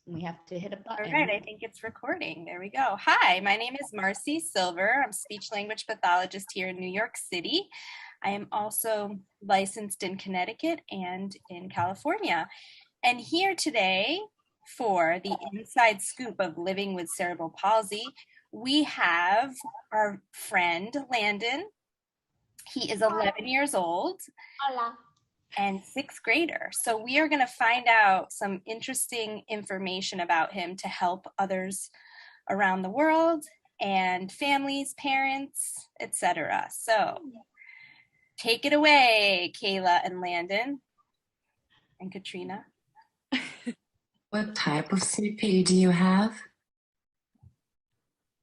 We have to hit a button. All right, I think it's recording. There we go. Hi, my name is Marcy Silver. I'm a speech language pathologist here in New York City. I am also licensed in Connecticut and in California. And here today for the inside scoop of living with cerebral palsy, we have our friend Landon. He is 11 years old. Hola. And sixth grader. So we are going to find out some interesting information about him to help others around the world and families, parents, etc. So take it away, Kayla and Landon and Katrina. What type of CP do you have?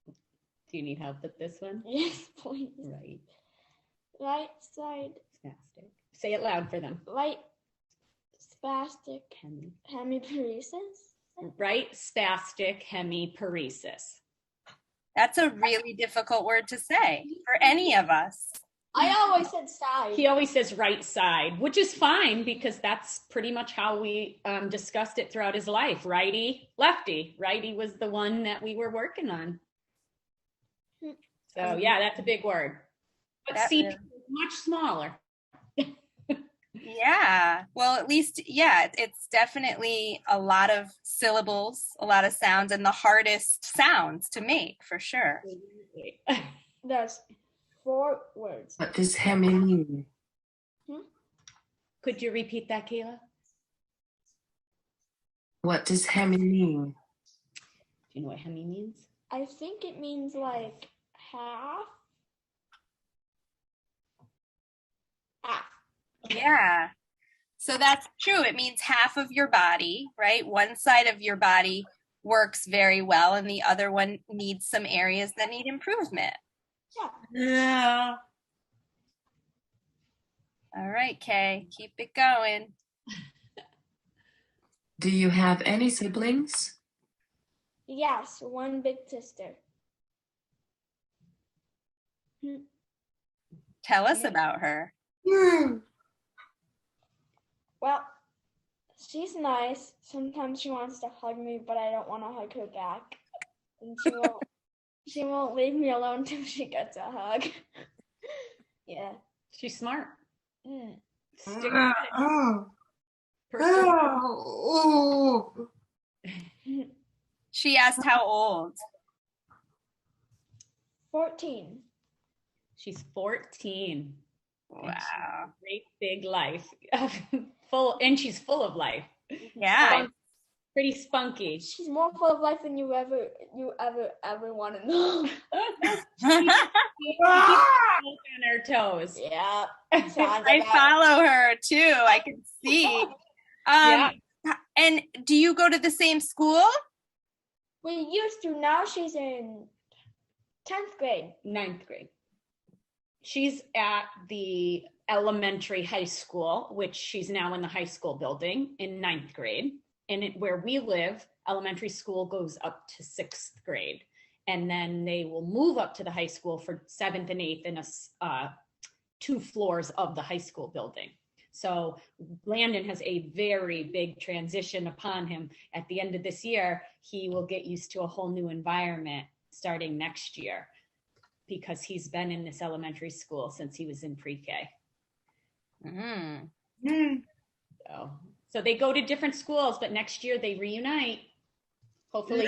Do you need help with this one? Yes, please. Right. Right side. Spastic. Say it loud for them. Right spastic hemiparesis. Right spastic hemiparesis. That's a really difficult word to say for any of us. I always said side. He always says right side, which is fine because that's pretty much how we discussed it throughout his life. Righty, lefty. Righty was the one that we were working on. So yeah, that's a big word. But CP is much smaller. Yeah, well, at least, yeah, it's definitely a lot of syllables, a lot of sounds, and the hardest sounds to make, for sure. There's 4 words. What does hemi mean? Could you repeat that, Kayla? What does hemi mean? Do you know what hemi means? I think it means like half. Yeah, so that's true. It means half of your body, right? One side of your body works very well and the other one needs some areas that need improvement. Yeah. All right, Kay, keep it going. Do you have any siblings? Yes, 1 big sister. Tell us about her. Well, she's nice. Sometimes she wants to hug me, but I don't want to hug her back. And she won't leave me alone until she gets a hug. Yeah. She's smart. Stick She asked how old? 14. She's 14. Wow. Great big life. And she's full of life. Yeah. Pretty spunky. She's more full of life than you ever want to know. She's on her toes. Yeah. I follow her too. I can see. Yeah. And do you go to the same school? We used to. Now she's in 10th grade. 9th grade. She's at the elementary high school, which she's now in the high school building in 9th grade. And where we live, elementary school goes up to 6th grade. And then they will move up to the high school for 7th and 8th in 2 floors of the high school building. So Landon has a very big transition upon him. At the end of this year, he will get used to a whole new environment starting next year, because he's been in this elementary school since he was in pre-K. So they go to different schools, but next year they reunite. Hopefully,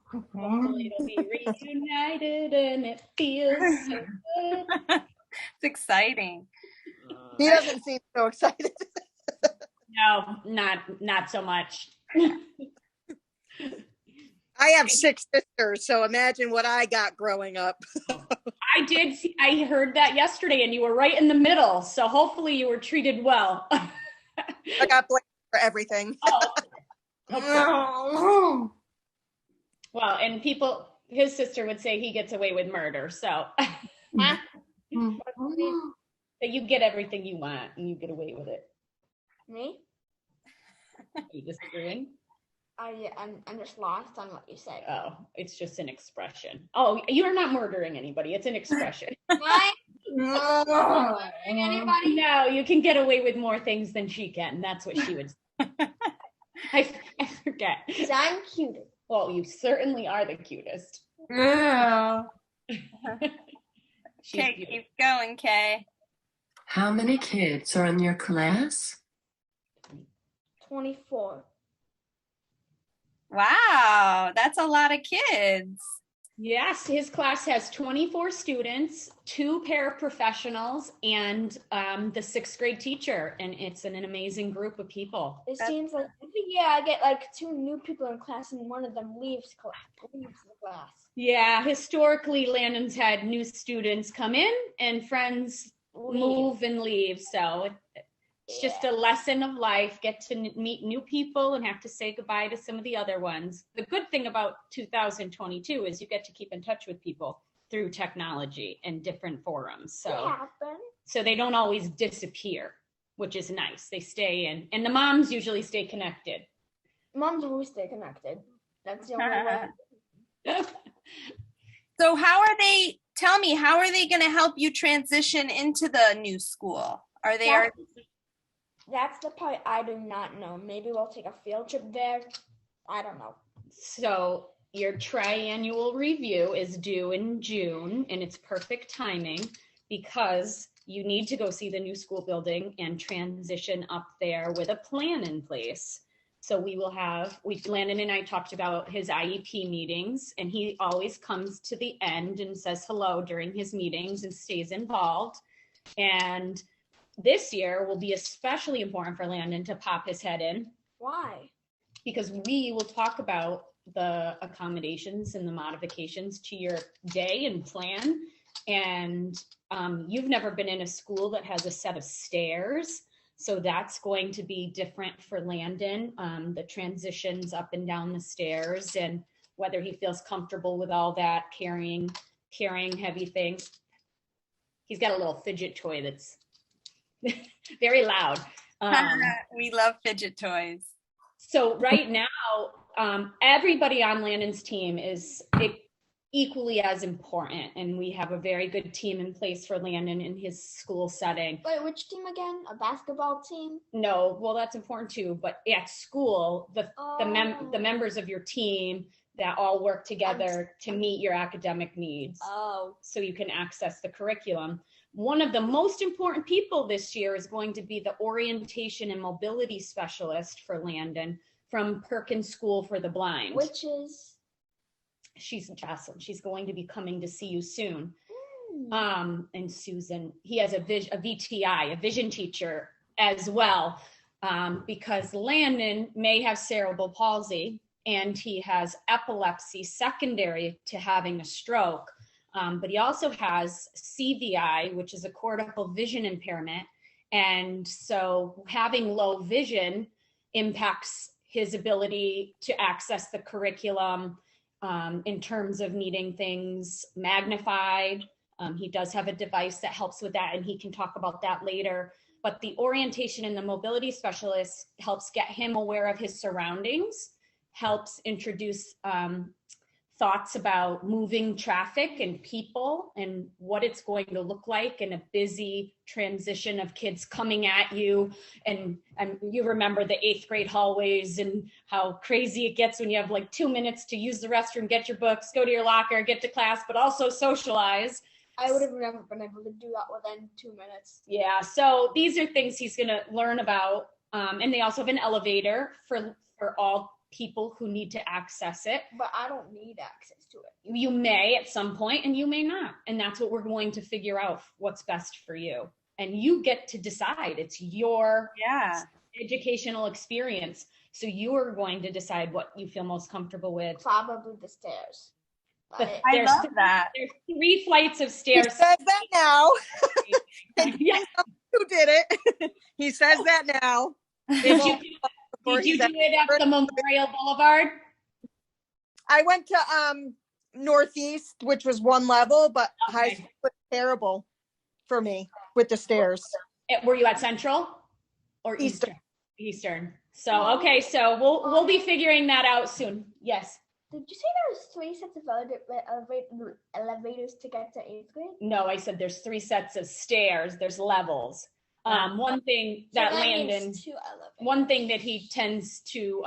hopefully it'll be reunited and it feels so good. It's exciting. He doesn't seem so excited. No, not so much. I have 6 sisters, so imagine what I got growing up. I heard that yesterday, and you were right in the middle. So hopefully you were treated well. I got blamed for everything. Well, and his sister would say he gets away with murder. So so you get everything you want, and you get away with it. Me? Are you disagreeing? I'm just lost on what you said. Oh, it's just an expression. Oh, you're not murdering anybody. It's an expression. What? Anybody? No, you can get away with more things than she can. That's what she would say. I forget. Because I'm cute. Well, you certainly are the cutest. Yeah. She's Okay, beautiful. keep going, Kay. How many kids are in your class? 24. Wow, that's a lot of kids. Yes, his class has 24 students, 2 paraprofessionals, and the 6th grade teacher. And it's an amazing group of people. It seems like every year I get like 2 new people in class and one of them leaves the class. Yeah, historically, Landon's had new students come in and friends move and leave. So it's just a lesson of life. Get to meet new people and have to say goodbye to some of the other ones. The good thing about 2022 is you get to keep in touch with people through technology and different forums. So they don't always disappear, which is nice. They stay in, and the moms usually stay connected. Moms always stay connected. That's the only way. So tell me, how are they going to help you transition into the new school? Are they already? That's the part I do not know. Maybe we'll take a field trip there. I don't know. So your triannual review is due in June, and it's perfect timing because you need to go see the new school building and transition up there with a plan in place. So Landon and I talked about his IEP meetings, and he always comes to the end and says hello during his meetings and stays involved. And this year will be especially important for Landon to pop his head in. Why? Because we will talk about the accommodations and the modifications to your day and plan. And you've never been in a school that has a set of stairs. So that's going to be different for Landon, the transitions up and down the stairs and whether he feels comfortable with all that, carrying heavy things. He's got a little fidget toy that's very loud. We love fidget toys. So right now, everybody on Landon's team is equally as important, and we have a very good team in place for Landon in his school setting. Wait, which team again? A basketball team? No, well, that's important too, but at school, the members of your team that all work together to meet your academic needs. So you can access the curriculum. One of the most important people this year is going to be the orientation and mobility specialist for Landon from Perkins School for the Blind. Which is? She's Jocelyn. She's going to be coming to see you soon. And Susan, he has a VTI, a vision teacher as well, because Landon may have cerebral palsy and he has epilepsy secondary to having a stroke. But he also has CVI, which is a cortical vision impairment. And so having low vision impacts his ability to access the curriculum in terms of needing things magnified. He does have a device that helps with that, and he can talk about that later. But the orientation and the mobility specialist helps get him aware of his surroundings, helps introduce thoughts about moving traffic and people and what it's going to look like in a busy transition of kids coming at you. And you remember the 8th grade hallways and how crazy it gets when you have like 2 minutes to use the restroom, get your books, go to your locker, get to class, but also socialize. I would have never been able to do that within 2 minutes. Yeah, so these are things he's going to learn about. And they also have an elevator for all people who need to access it. But I don't need access to it. You may at some point and you may not. And that's what we're going to figure out, what's best for you. And you get to decide. It's your educational experience. So you are going to decide what you feel most comfortable with. Probably the stairs. I love that. There's 3 flights of stairs. He says that now. Yeah. Who did it? He says that now. Did you do it at the Memorial Boulevard? I went to Northeast, which was 1 level, but high school was terrible for me with the stairs. Were you at Central or Eastern? Eastern. So okay, so we'll be figuring that out soon. Yes. Did you say there was 3 sets of elevators to get to 8th grade? No, I said there's 3 sets of stairs. There's levels. One thing that Landon, Two elevators. one thing that he tends to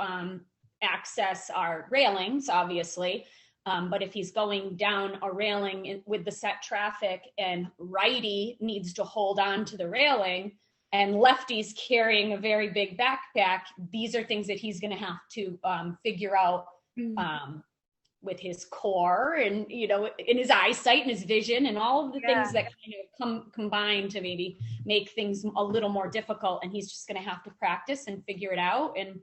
access are railings, obviously. But if he's going down a railing with the set traffic and righty needs to hold on to the railing and lefty's carrying a very big backpack, these are things that he's going to have to figure out with his core and, you know, in his eyesight and his vision and all of the things that kind of combine to maybe make things a little more difficult. And he's just going to have to practice and figure it out. And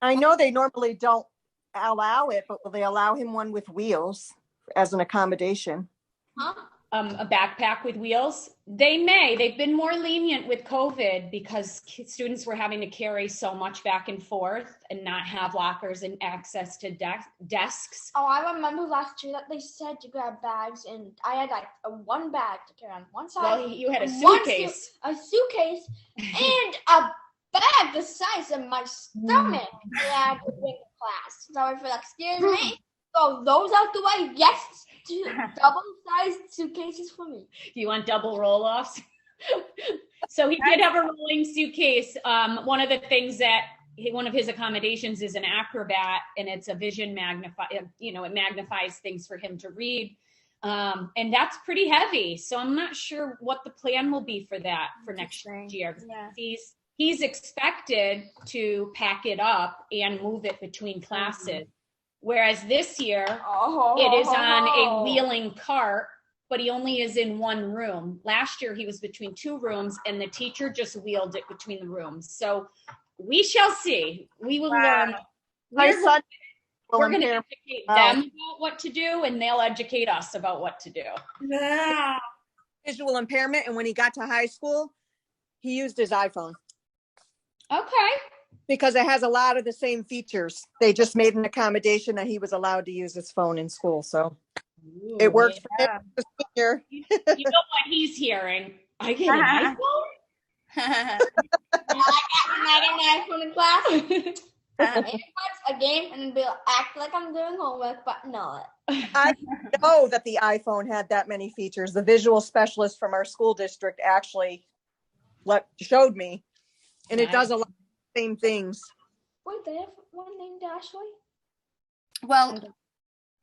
I know they normally don't allow it, but will they allow him one with wheels as an accommodation? A backpack with wheels? They may. They've been more lenient with COVID because students were having to carry so much back and forth and not have lockers and access to desks. Oh, I remember last year that they said to grab bags, and I had like one bag to carry on one side. Well, you had a suitcase. A suitcase and a bag the size of my stomach. I had to bring to class. So I feel like, excuse me, throw those out the way. Yes, two double-sized suitcases for me. You want double roll-offs? So he did have a rolling suitcase. One of the things that one of his accommodations is an Acrobat, and it's a vision magnifier. You know, it magnifies things for him to read. And that's pretty heavy. So I'm not sure what the plan will be for that for next year. Yeah. He's expected to pack it up and move it between classes. Whereas this year, it is on a wheeling cart, but he only is in one room. Last year, he was between two rooms, and the teacher just wheeled it between the rooms. So we shall see. We will learn. We're going to educate them about what to do, and they'll educate us about what to do. Yeah. Visual impairment, and when he got to high school, he used his iPhone. Okay. Because it has a lot of the same features. They just made an accommodation that he was allowed to use his phone in school. So it works for him. You know what he's hearing? I get an iPhone? I get an iPhone in class. Maybe watch a game and be act like I'm doing homework, but not. I know that the iPhone had that many features. The visual specialist from our school district actually showed me. And it does a lot of the same things. Wait, they have one named Ashley? Well,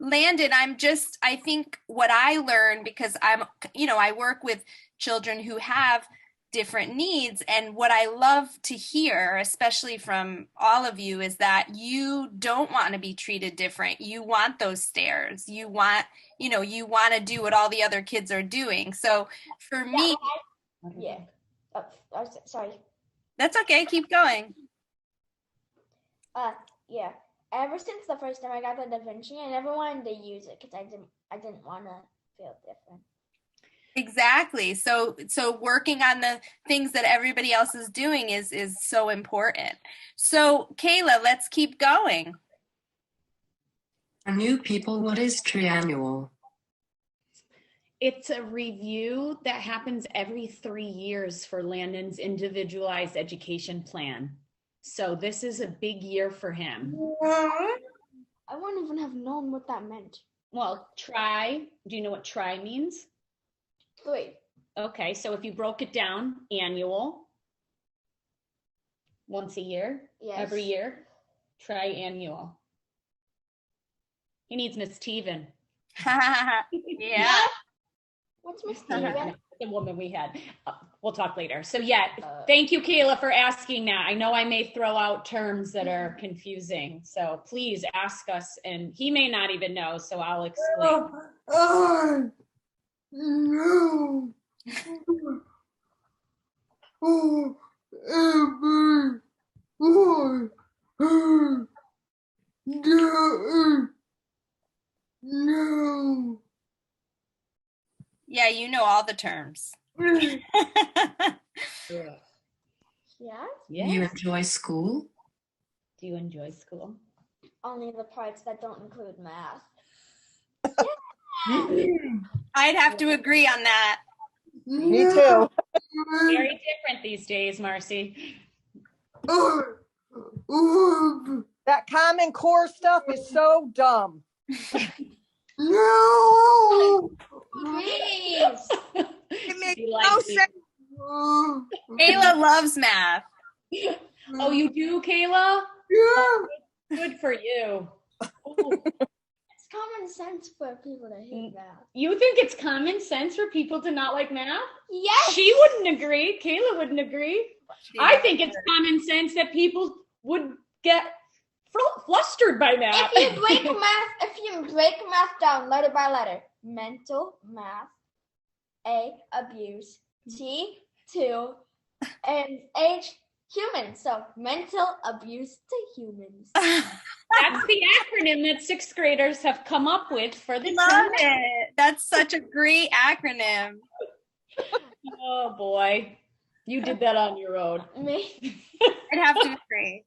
Landon, I think what I learned, because I work with children who have different needs, and what I love to hear, especially from all of you, is that you don't want to be treated different. You want those stairs. You want to do what all the other kids are doing. So for me, sorry. That's okay. Keep going. Yeah. Ever since the first time I got the Da Vinci, I never wanted to use it because I didn't want to feel different. Exactly. So working on the things that everybody else is doing is so important. So Kayla, let's keep going. For new people, what is triannual? It's a review that happens every 3 years for Landon's individualized education plan. So this is a big year for him. I wouldn't even have known what that meant. Well, try. Do you know what try means? 3. Okay, so if you broke it down, annual, once a year, every year, triannual. He needs Miss Teven. Yeah. What's Miss Teven? The woman we had. We'll talk later. So thank you, Kayla, for asking that. I know I may throw out terms that are confusing. So please ask us, and he may not even know, so I'll explain. No. No. Yeah, you know all the terms. Yeah? Yeah. Do you enjoy school? Do you enjoy school? Only the parts that don't include math. I'd have to agree on that. Me too. Very different these days, Marcy. That Common Core stuff is so dumb. No. Please. It makes He no likes sense. Kayla loves math. Oh, you do, Kayla? Oh, good for you. Ooh. It's common sense for people to hate math. You think it's common sense for people to not like math? Yes. She wouldn't agree. Kayla wouldn't agree. I think it's common sense that people would get flustered by math. If you break math down letter by letter, mental math, A, abuse, T, 2, and H, human. So mental abuse to humans. That's the acronym that sixth graders have come up with for the Love term. it. That's such a great acronym. Oh boy, you did that on your own. Me? I'd have to agree.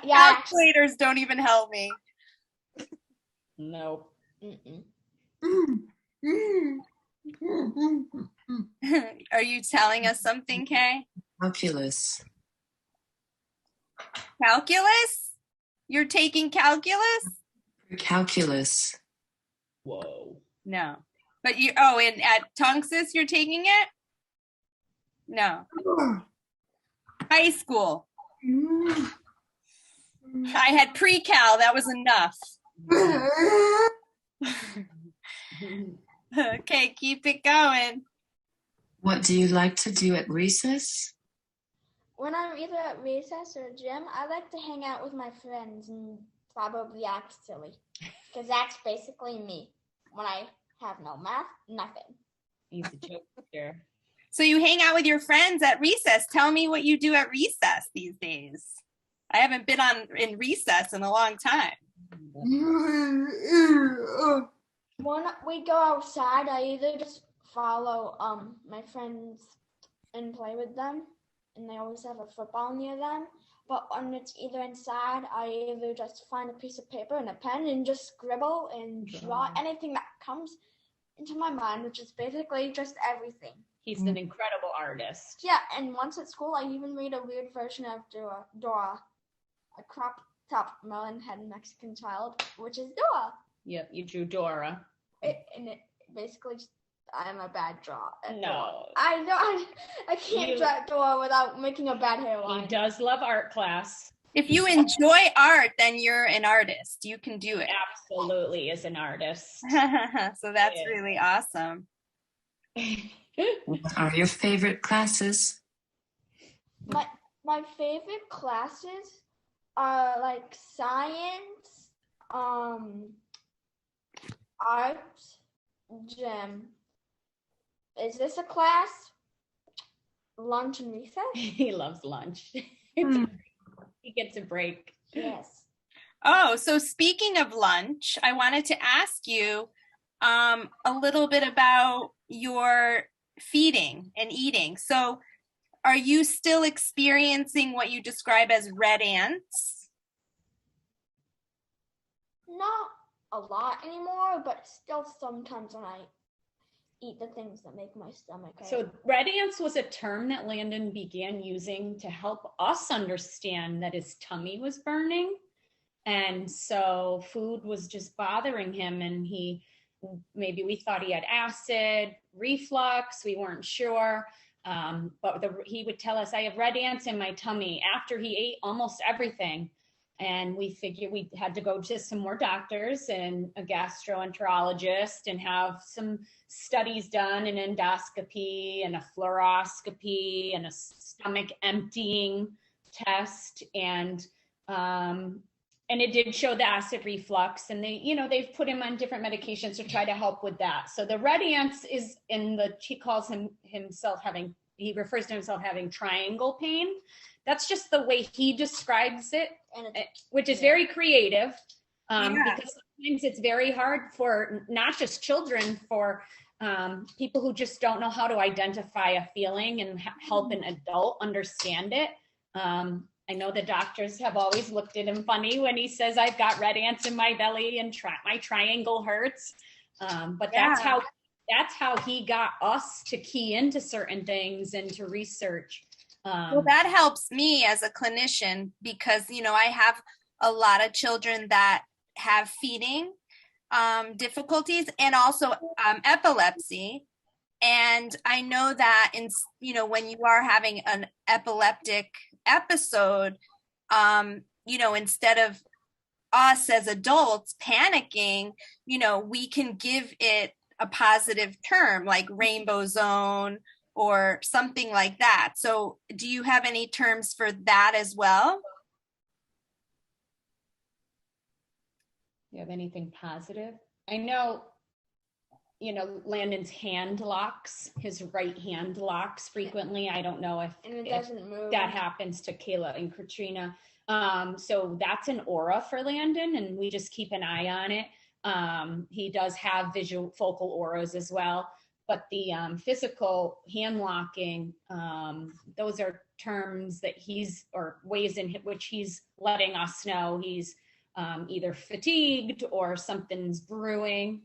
Yeah. Calculators don't even help me. No. Are you telling us something, Kay? Calculus. Calculus? You're taking calculus? Calculus. Whoa. No. But and at Tunxis you're taking it? No. High school. I had pre-cal, that was enough. Okay, keep it going. What do you like to do at recess? When I'm either at recess or gym, I like to hang out with my friends and probably act silly. Because that's basically me. When I have no math, nothing. He's a jokester. So you hang out with your friends at recess. Tell me what you do at recess these days. I haven't been in recess in a long time. When we go outside, I either just follow my friends and play with them, and they always have a football near them. But when it's either inside, I either just find a piece of paper and a pen and just scribble and draw anything that comes into my mind, which is basically just everything. He's an incredible artist. Yeah, and once at school, I even made a weird version of Dora, a crop top melon head Mexican child, which is Dora. Yep, you drew Dora. It basically, I'm a bad drawer. No. I know. I can't draw Dora without making a bad hairline. He does love art class. If you enjoy art, then you're an artist. You can do it. Absolutely is an artist. So that's really awesome. What are your favorite classes? My favorite classes are like science, art, gym. Is this a class? Lunch and recess? He loves lunch. He gets a break. Yes. Oh, so speaking of lunch, I wanted to ask you a little bit about your feeding and eating. So are you still experiencing what you describe as red ants? Not a lot anymore, but still sometimes when I eat the things that make my stomach hurt. So red ants was a term that Landon began using to help us understand that his tummy was burning. And so food was just bothering him, and maybe we thought he had acid reflux. We weren't sure. But he would tell us, I have red ants in my tummy after he ate almost everything. And we figured we had to go to some more doctors and a gastroenterologist and have some studies done, an endoscopy and a fluoroscopy and a stomach emptying test. And it did show the acid reflux, and they've put him on different medications to try to help with that. So the red ants is he refers to himself having triangle pain. That's just the way he describes it, which is very creative, because sometimes it's very hard for not just children, for people who just don't know how to identify a feeling and help an adult understand it. I know the doctors have always looked at him funny when he says, I've got red ants in my belly and my triangle hurts. But that's how he got us to key into certain things and to research. Well, that helps me as a clinician because, I have a lot of children that have feeding difficulties and also epilepsy. And I know that when you are having an epileptic episode, instead of us as adults panicking, we can give it a positive term like rainbow zone or something like that. So do you have any terms for that as well? You have anything positive? I know, Landon's hand locks, his right hand locks frequently. I don't know if doesn't move. That happens to Kayla and Katrina. So that's an aura for Landon, and we just keep an eye on it. He does have visual focal auras as well, but the physical hand locking, those are terms that ways in which he's letting us know he's either fatigued or something's brewing.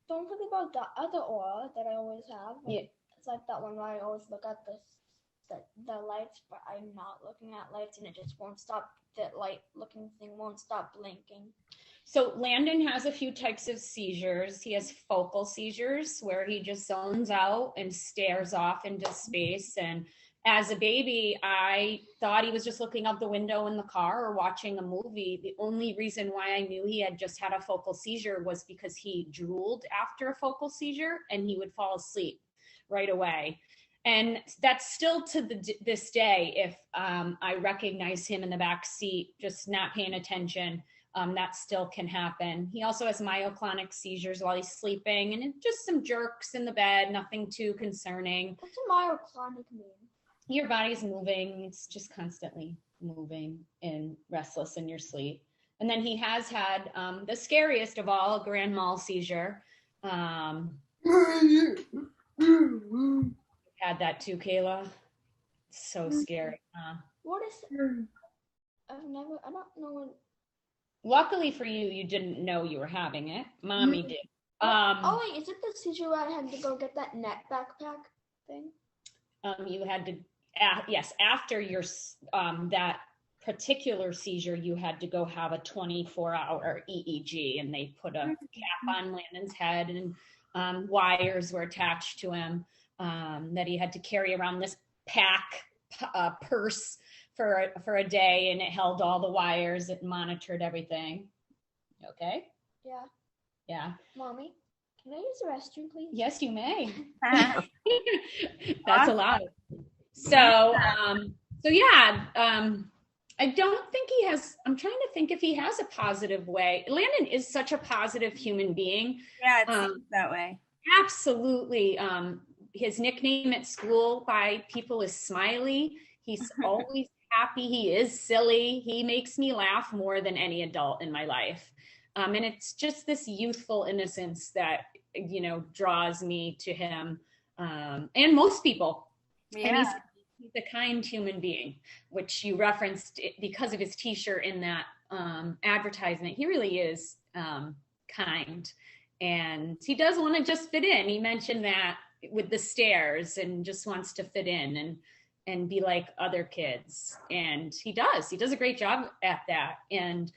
Don't forget about the other aura that I always have. Yeah. It's like that one where I always look at the lights, but I'm not looking at lights and it just won't stop. That light looking thing won't stop blinking. So Landon has a few types of seizures. He has focal seizures where he just zones out and stares off into space. And as a baby, I thought he was just looking out the window in the car or watching a movie. The only reason why I knew he had just had a focal seizure was because he drooled after a focal seizure and he would fall asleep right away. And that's still to this day, if I recognize him in the back seat, just not paying attention, that still can happen. He also has myoclonic seizures while he's sleeping and just some jerks in the bed, nothing too concerning. What's a myoclonic mean? Your body's moving. It's just constantly moving and restless in your sleep. And then he has had the scariest of all, a grand mal seizure. Had that too, Kayla. So scary, huh? What is I don't know what. Luckily for you, you didn't know you were having it. Mommy did. Wait, is it the seizure where I had to go get that net backpack thing? You had to, yes, after your that particular seizure, you had to go have a 24-hour EEG, and they put a cap on Landon's head, and wires were attached to him that he had to carry around this purse for a day, and it held all the wires. It monitored everything. Okay? Yeah. Yeah. Mommy, can I use the restroom, please? Yes, you may. That's allowed. So yeah, I don't think he has, I'm trying to think if he has a positive way. Landon is such a positive human being. Yeah, it seems that way. Absolutely. His nickname at school by people is Smiley. He's always happy. He is silly. He makes me laugh more than any adult in my life. And it's just this youthful innocence that, draws me to him, and most people. Yeah. And he's a kind human being, which you referenced because of his t-shirt in that advertisement. He really is kind, and he does want to just fit in. He mentioned that with the stairs and just wants to fit in and be like other kids. And he does a great job at that. And,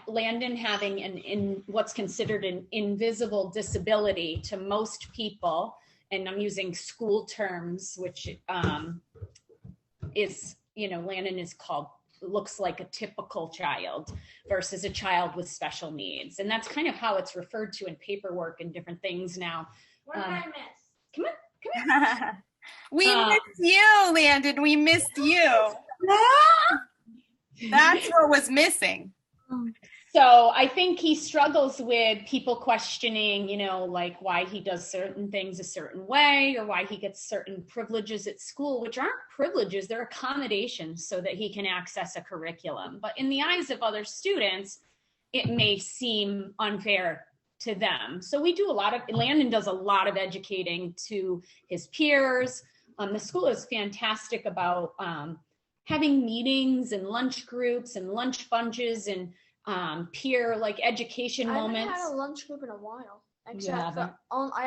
Landon having what's considered an invisible disability to most people, and I'm using school terms, which is, Landon looks like a typical child versus a child with special needs. And that's kind of how it's referred to in paperwork and different things now. What did I miss? Come on. We missed you, Landon. We missed you. That's what was missing. So I think he struggles with people questioning, like why he does certain things a certain way or why he gets certain privileges at school, which aren't privileges, they're accommodations so that he can access a curriculum. But in the eyes of other students, it may seem unfair to them. So Landon does a lot of educating to his peers. The school is fantastic about having meetings and lunch groups and lunch bunches and peer education moments. I haven't had a lunch group in a while. Except I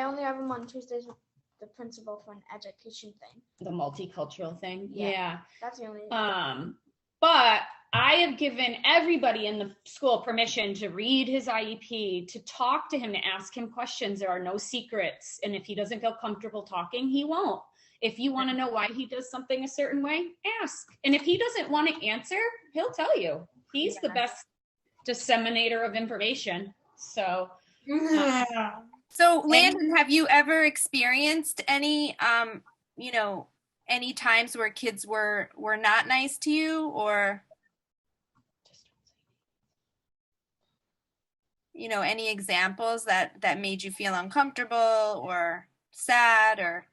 only have them on Tuesdays with the principal for an education thing. The multicultural thing. Yeah. That's the only But I have given everybody in the school permission to read his IEP, to talk to him, to ask him questions. There are no secrets. And if he doesn't feel comfortable talking, he won't. If you want to know why he does something a certain way, ask. And if he doesn't want to answer, he'll tell you. He's the best disseminator of information. So, So Landon, have you ever experienced any, any times where kids were not nice to you, or, any examples that made you feel uncomfortable or sad, or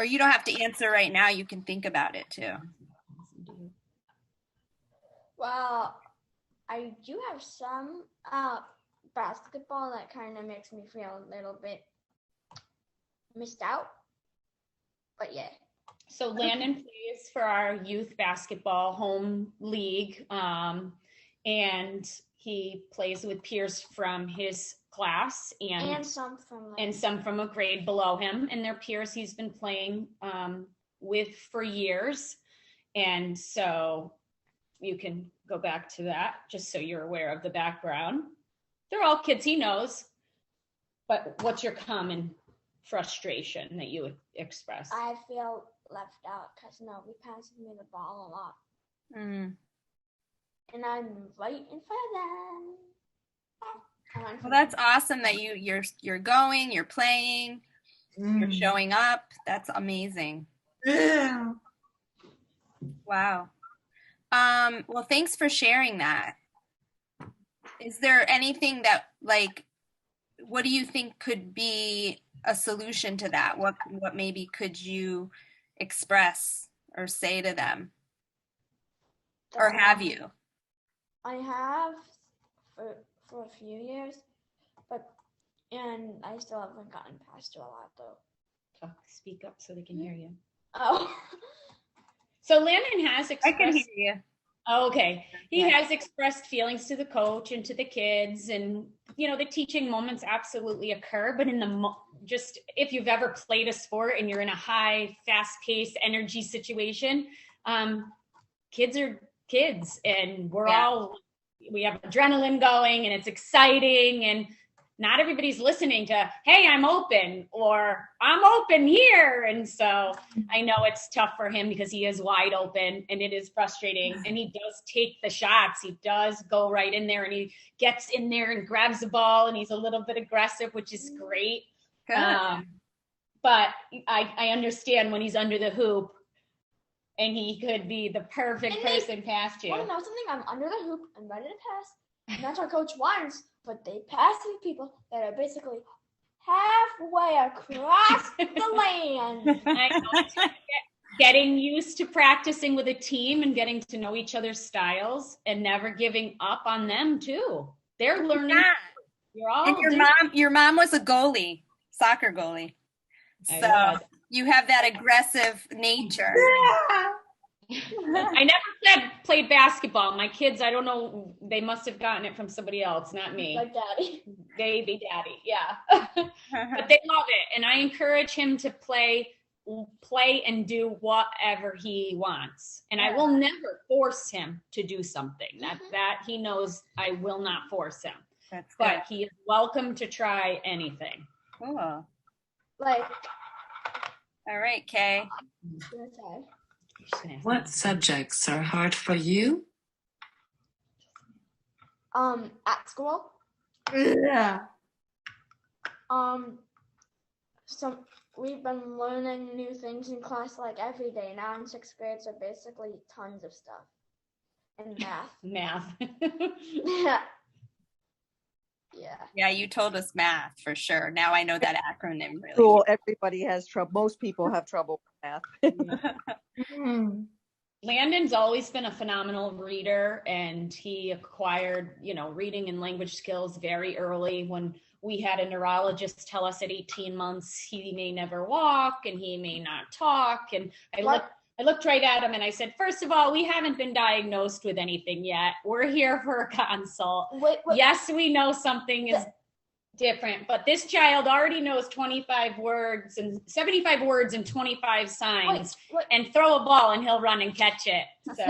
you don't have to answer right now. You can think about it too. Well, I do have some basketball that kind of makes me feel a little bit missed out. But yeah. So Landon plays for our youth basketball home league, and he plays with peers from his class and some from a grade below him, and they're peers he's been playing with for years. And so you can go back to that just so you're aware of the background. They're all kids he knows, but what's your common frustration that you would express? I feel left out because nobody passes me the ball a lot. And I'm waiting for them. Well, that's awesome that you're going, you're playing, you're showing up. That's amazing. Yeah. Wow. Well, thanks for sharing that. Is there anything that, like, what do you think could be a solution to that? What maybe could you express or say to them? Or have you? I have for a few years, and I still haven't gotten past it a lot though. Speak up so they can hear you. Oh. So Landon has expressed. I can hear you. Oh, okay. He has expressed feelings to the coach and to the kids, and the teaching moments absolutely occur, but in the just if you've ever played a sport and you're in a high, fast-paced energy situation, kids are kids, and we have adrenaline going, and it's exciting, and not everybody's listening to, hey, I'm open, or I'm open here. And so I know it's tough for him because he is wide open, and it is frustrating, and he does take the shots. He does go right in there, and he gets in there and grabs the ball, and he's a little bit aggressive, which is great. But I understand when he's under the hoop, and he could be the perfect person past you. Want to know something? I'm under the hoop and ready to pass. And that's what Coach wants. But they pass these people that are basically halfway across the land. I know. Getting used to practicing with a team and getting to know each other's styles and never giving up on them too. They're learning. Yeah. You're all And your mom was a goalie, soccer goalie. So you have that aggressive nature. I never played basketball. My kids, I don't know, they must have gotten it from somebody else, not me. Like daddy. Baby daddy, yeah. But they love it, and I encourage him to play and do whatever he wants. And I will never force him to do something. That he knows I will not force him. That's but good. he is welcome to try anything. Cool. Like. All right, Kay. What subjects are hard for you? At school. Yeah. So we've been learning new things in class like every day. Now in 6th grade, so basically tons of stuff. And math. Yeah. Yeah, you told us math for sure. Now I know that acronym really. Cool. Everybody has trouble. Most people have trouble with math. Landon's always been a phenomenal reader, and he acquired, reading and language skills very early. When we had a neurologist tell us at 18 months he may never walk and he may not talk, and I looked right at him and I said, first of all, we haven't been diagnosed with anything yet. We're here for a consult. Wait. Yes, we know something is different, but this child already knows 25 words and 75 words and 25 signs, Wait. and throw a ball and he'll run and catch it. So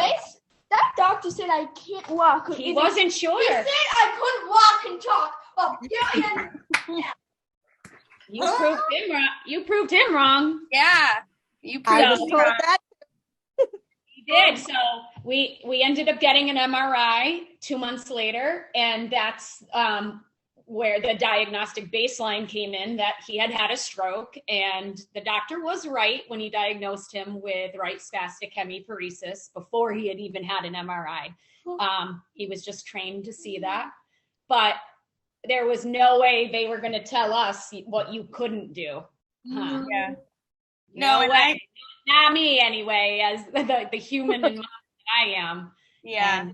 That doctor said I can't walk. he wasn't sure. He said I couldn't walk and talk. Well, You proved him wrong. Yeah. You I was proved told wrong. that. He did. So we ended up getting an MRI 2 months later, and that's where the diagnostic baseline came in, that he had had a stroke, and the doctor was right when he diagnosed him with right spastic hemiparesis before he had even had an MRI. He was just trained to see that, but there was no way they were going to tell us what you couldn't do. Yeah. No way. Not me anyway, as the human and I am. Yeah.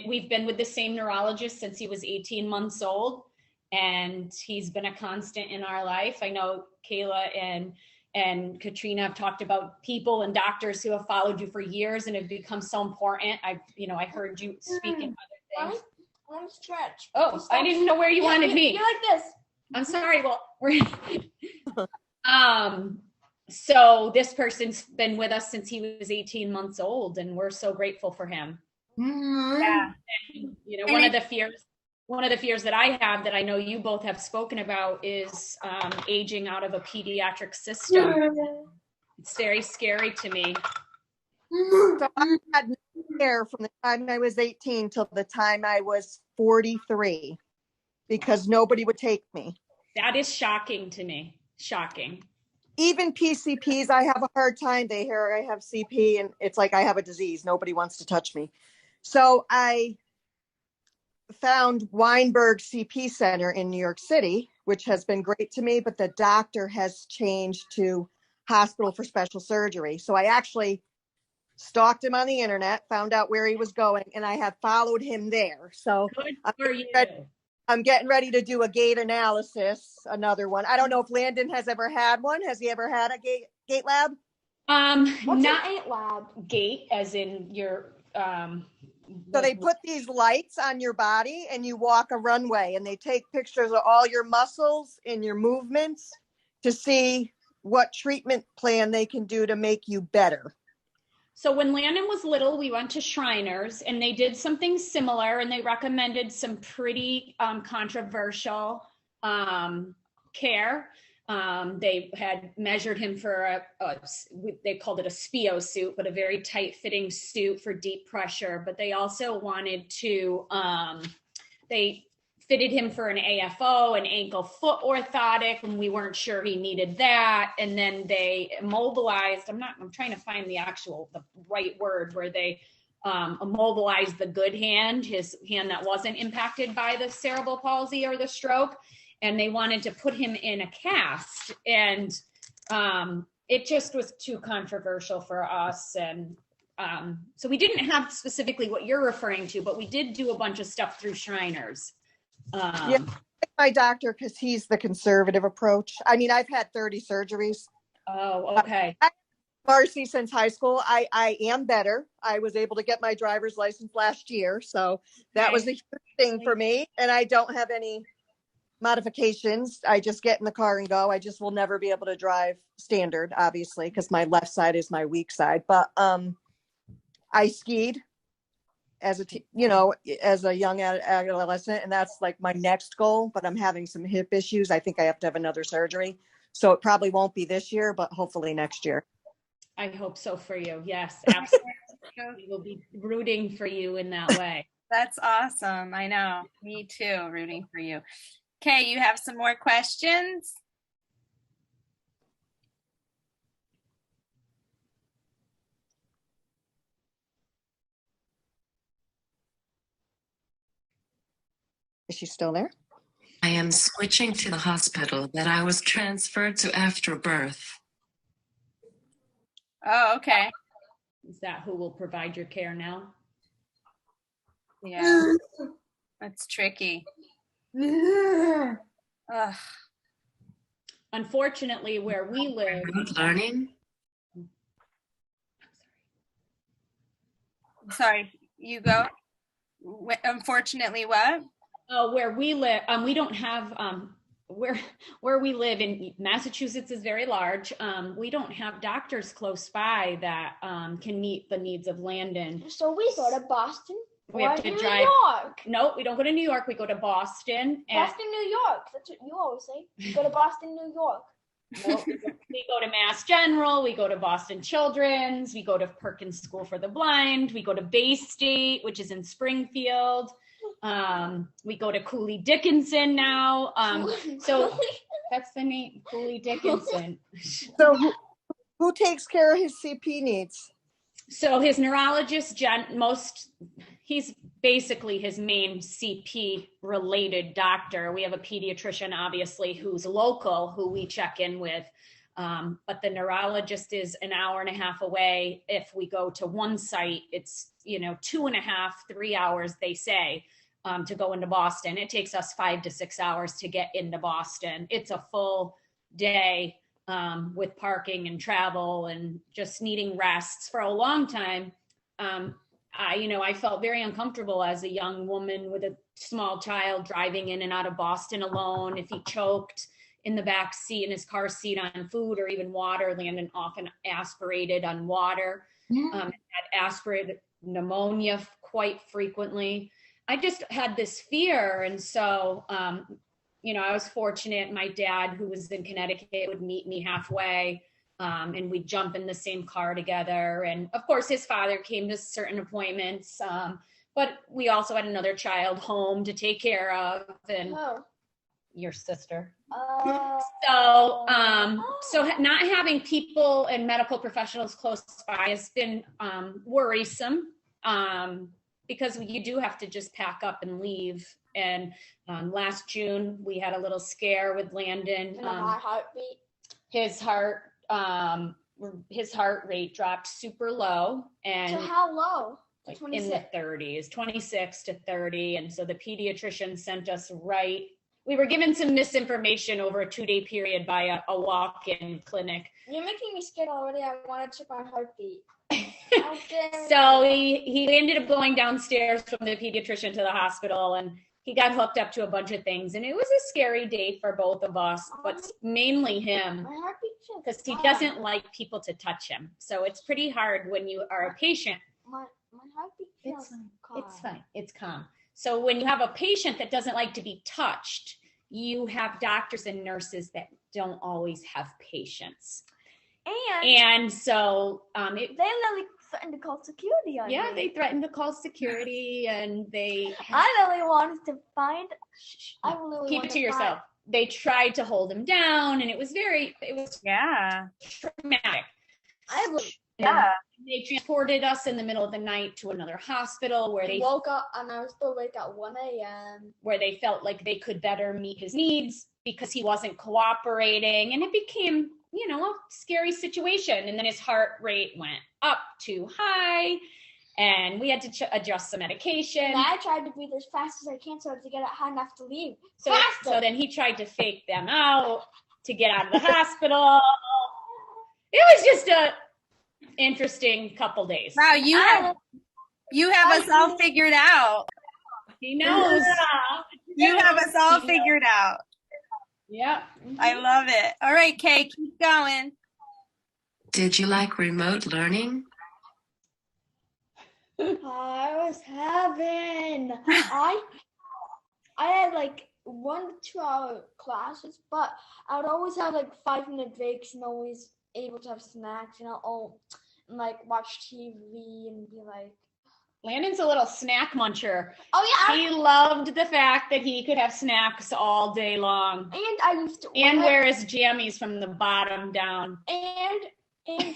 We've been with the same neurologist since he was 18 months old, and he's been a constant in our life. I know Kayla and Katrina have talked about people and doctors who have followed you for years and have become so important. I heard you speaking other things. I'm stretched. Oh, I didn't know where you wanted me. You're like this. I'm sorry. Well, we're so this person's been with us since he was 18 months old, and we're so grateful for him. Yeah. And, one of the fears that I have, that I know you both have spoken about, is aging out of a pediatric system. It's very scary to me. So I had no care from the time I was 18 till the time I was 43 because nobody would take me. That is shocking to me. Shocking. Even PCPs, I have a hard time. They hear I have CP and it's like I have a disease. Nobody wants to touch me. So I found Weinberg CP Center in New York City, which has been great to me, but the doctor has changed to Hospital for Special Surgery. So I actually stalked him on the internet, found out where he was going, and I have followed him there. So Good for you. I'm getting ready to do a gait analysis, another one. I don't know if Landon has ever had one. Has he ever had a gait lab? What's Not an 8 lab? gait, as in your So they put these lights on your body and you walk a runway, and they take pictures of all your muscles and your movements to see what treatment plan they can do to make you better. So when Landon was little, we went to Shriners, and they did something similar, and they recommended some pretty controversial care. They had measured him for they called it a SPIO suit, but a very tight fitting suit for deep pressure. But they also wanted to, they fitted him for an AFO, an ankle foot orthotic, when we weren't sure he needed that. And then they immobilized, I'm trying to find the right word, where they immobilized the good hand, his hand that wasn't impacted by the cerebral palsy or the stroke. And they wanted to put him in a cast. And it just was too controversial for us. And so we didn't have specifically what you're referring to, but we did do a bunch of stuff through Shriners. Yeah, my doctor, because he's the conservative approach. I mean, I've had 30 surgeries. Oh, okay. Marcy, since high school, I am better. I was able to get my driver's license last year. So that was a huge thing for me. And I don't have any modifications. I just get in the car and go. I just will never be able to drive standard, obviously, because my left side is my weak side. But I skied as a young adolescent, and that's like my next goal. But I'm having some hip issues. I think I have to have another surgery. So it probably won't be this year, but hopefully next year. I hope so for you. Yes, absolutely. We will be rooting for you in that way. That's awesome. I know. Me too, rooting for you. Okay, you have some more questions? Is she still there? I am switching to the hospital that I was transferred to after birth. Oh, okay. Is that who will provide your care now? Yeah, that's tricky. Ugh. Unfortunately, where we live, Learning? Sorry, you go. Unfortunately, what? Where we live, we don't have where we live in Massachusetts is very large. We don't have doctors close by that can meet the needs of Landon. So we go to Boston. We have to New drive. York. No, we don't go to New York. We go to Boston. Boston, New York. That's what you always say. Go to Boston, New York. No, we go to Mass General. We go to Boston Children's. We go to Perkins School for the Blind. We go to Bay State, which is in Springfield. We go to Cooley Dickinson now. So that's the name, Cooley Dickinson. So who takes care of his CP needs? So his neurologist, he's basically his main CP related doctor. We have a pediatrician, obviously, who's local, who we check in with. But the neurologist is an hour and a half away. If we go to one site, it's, 2.5, 3 hours, they say, to go into Boston. It takes us 5 to 6 hours to get into Boston. It's a full day. With parking and travel and just needing rests for a long time. I felt very uncomfortable as a young woman with a small child driving in and out of Boston alone. If he choked in the back seat, in his car seat on food or even water, Landon often aspirated on water, had aspirated pneumonia quite frequently. I just had this fear. And so, I was fortunate. My dad, who was in Connecticut, would meet me halfway, and we'd jump in the same car together. And of course, his father came to certain appointments, but we also had another child home to take care of, and your sister. So not having people and medical professionals close by has been worrisome, because you do have to just pack up and leave. And last June, we had a little scare with Landon. And my heartbeat. His heart rate dropped super low. And So how low? like in the 30s, 26 to 30. And so the pediatrician sent us we were given some misinformation over a 2-day period by a walk-in clinic. You're making me scared already. I want to check my heartbeat. So he ended up going downstairs from the pediatrician to the hospital, and he got hooked up to a bunch of things. And it was a scary day for both of us, but mainly him, because he doesn't like people to touch him. So it's pretty hard when you are a patient. My heartbeat feels calm. It's fine. It's calm. So when you have a patient that doesn't like to be touched, you have doctors and nurses that don't always have patience. And so they literally threatened to call security on me. Yeah, they threatened to call security, and I really wanted to find. Keep it to yourself. They tried to hold him down, and it was traumatic. They transported us in the middle of the night to another hospital where they woke up, and I was still awake at 1 a.m. where they felt like they could better meet his needs because he wasn't cooperating, and it became, a scary situation. And then his heart rate went up too high, and we had to adjust some medication. And I tried to breathe as fast as I can so to get it high enough to leave. So then he tried to fake them out to get out of the hospital. It was just a interesting couple days. Wow, you have us all figured out. He knows. You have us all figured out. Yeah. I love it. All right, Kay, keep going. Did you like remote learning? I was having. I had like 1 to 2 hour classes, but I would always have like 5-minute breaks and always able to have snacks, and watch TV and be like. Landon's a little snack muncher. Oh yeah. He loved the fact that he could have snacks all day long. And I used to wear his jammies from the bottom down. And when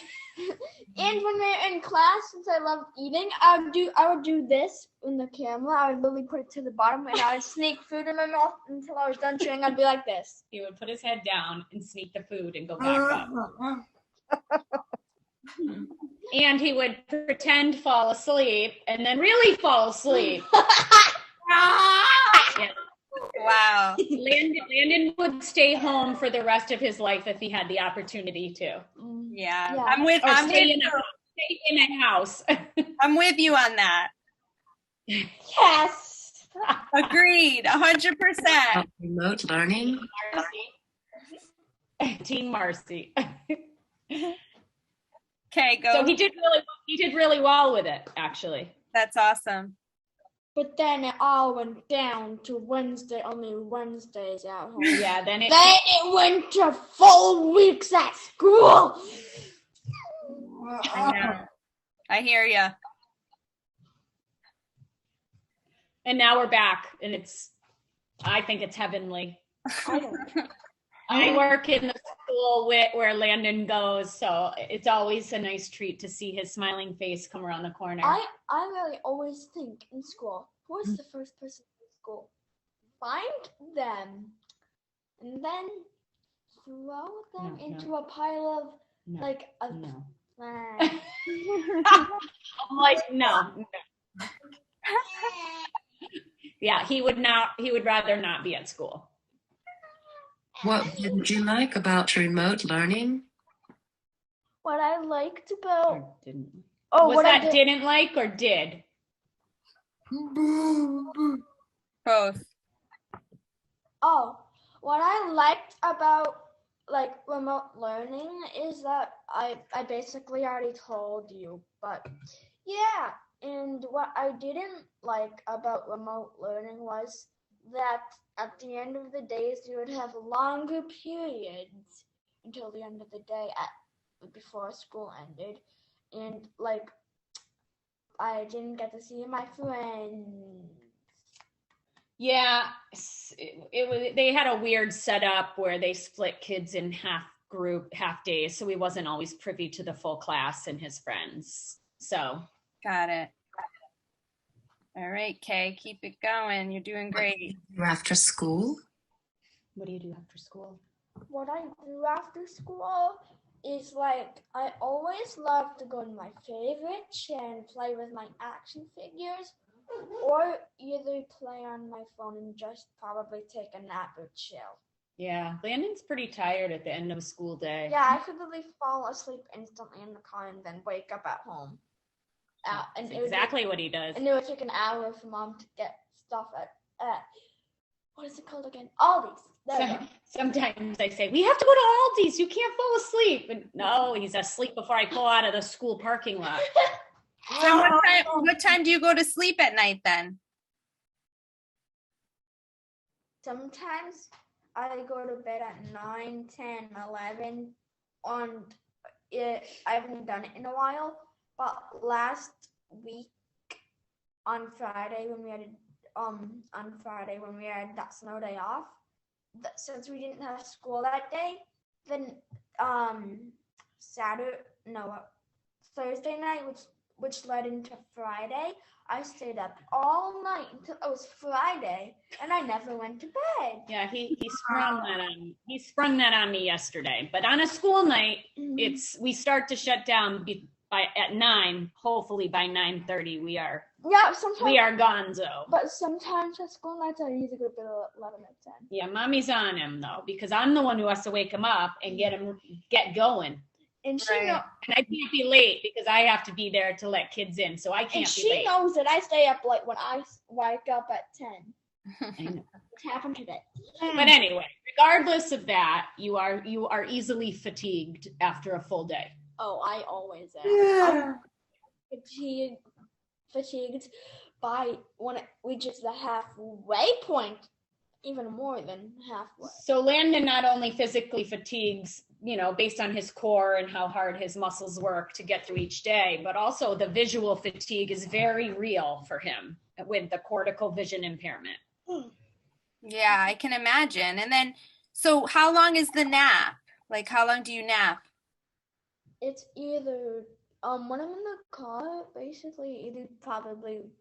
we're in class, since I love eating, I would do this in the camera. I would literally put it to the bottom, and I would sneak food in my mouth until I was done chewing. I'd be like this. He would put his head down and sneak the food and go back up. And he would pretend fall asleep and then really fall asleep. Yeah. Wow. Landon would stay home for the rest of his life if he had the opportunity to. Yeah. Stay in a house. I'm with you on that. Yes. Agreed, 100%. Remote learning? Team Marcy. Okay, go. So he did really well with it, actually. That's awesome. But then it all went down to Wednesday, only Wednesdays at home. Yeah, then it went to full weeks at school. I know. I hear you. and now we're back, and I think it's heavenly. I work in the school where Landon goes, so it's always a nice treat to see his smiling face come around the corner. I really always think in school, who's the first person in school? Find them and then throw them into a pile of like a flag. I'm like, no. Yeah, he would rather not be at school. What did you like about remote learning? What I liked about Or didn't. oh Was what that I didn't like or did? Both. Oh, what I liked about like remote learning is that I basically already told you, but yeah, and what I didn't like about remote learning was that at the end of the days you would have longer periods until the end of the day before school ended, and like I didn't get to see my friends. Yeah, they had a weird setup where they split kids in half days, so he wasn't always privy to the full class and his friends. So Got it. All right, Kay, keep it going. You're doing great. After school? what do you do after school? What I do after school is like I always love to go to my favorite and play with my action figures, or either play on my phone and just probably take a nap or chill. Yeah, Landon's pretty tired at the end of a school day. Yeah, I could really fall asleep instantly in the car and then wake up at home. And That's exactly what he does. And it would take an hour for mom to get stuff at what is it called again? Aldi's. Sometimes I say, we have to go to Aldi's. You can't fall asleep. And no, he's asleep before I pull out of the school parking lot. So what time do you go to sleep at night then? Sometimes I go to bed at 9, 10, 11. I haven't done it in a while, but last week on Friday when we had that snow day off, since we didn't have school that day, then Thursday night, which led into Friday, I stayed up all night until it was Friday, and I never went to bed. Yeah, he sprung that on me yesterday. But on a school night, we start to shut down at 9. Hopefully by 9:30 we are gonzo. But sometimes at school nights I usually go to bed at 11 or 10. Yeah, mommy's on him though, because I'm the one who has to wake him up and get going. And And I can't be late because I have to be there to let kids in, so I can't be late. She knows that I stay up late when I wake up at 10. I know. It happened today. But anyway, regardless of that, you are easily fatigued after a full day. Oh, I always am. I'm fatigued by when it reaches the halfway point, even more than halfway. So Landon not only physically fatigues, based on his core and how hard his muscles work to get through each day, but also the visual fatigue is very real for him with the cortical vision impairment. Yeah, I can imagine. And then, so how long is the nap? Like, how long do you nap? It's either when I'm in the car, basically either probably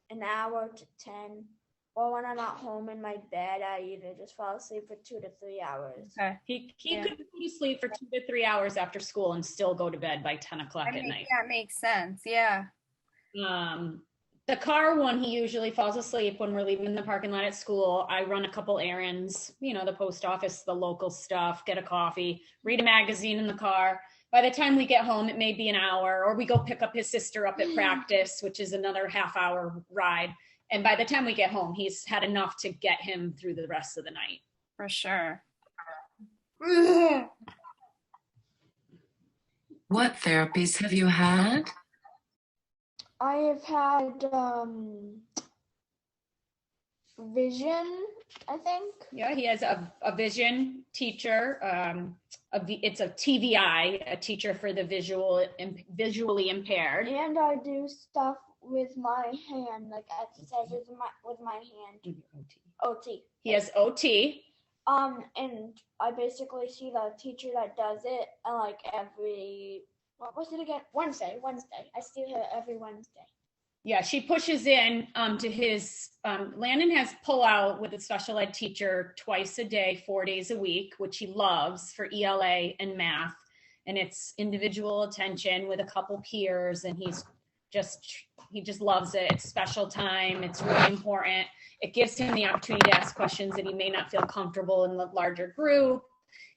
an hour to 10, or when I'm at home in my bed, I either just fall asleep for 2 to 3 hours. Okay. He could go to sleep for 2 to 3 hours after school and still go to bed by 10 o'clock at night. That makes sense. Yeah. The car one, he usually falls asleep when we're leaving the parking lot at school. I run a couple errands, the post office, the local stuff, get a coffee, read a magazine in the car. By the time we get home, it may be an hour, or we go pick up his sister up at practice, which is another half-hour ride. And by the time we get home, he's had enough to get him through the rest of the night. For sure. What therapies have you had? I have had vision, I think. Yeah, he has a vision teacher. It's a TVI, a teacher for the visually impaired. And I do stuff with my hand, like exercises with my hand. OT. He has OT. And I basically see the teacher that does it, like every, what was it again? Wednesday. I see her every Wednesday. Yeah, she pushes in to his, Landon has pull out with a special ed teacher twice a day, 4 days a week, which he loves for ELA and math. And it's individual attention with a couple peers, and he just loves it. It's special time. It's really important. It gives him the opportunity to ask questions that he may not feel comfortable in the larger group.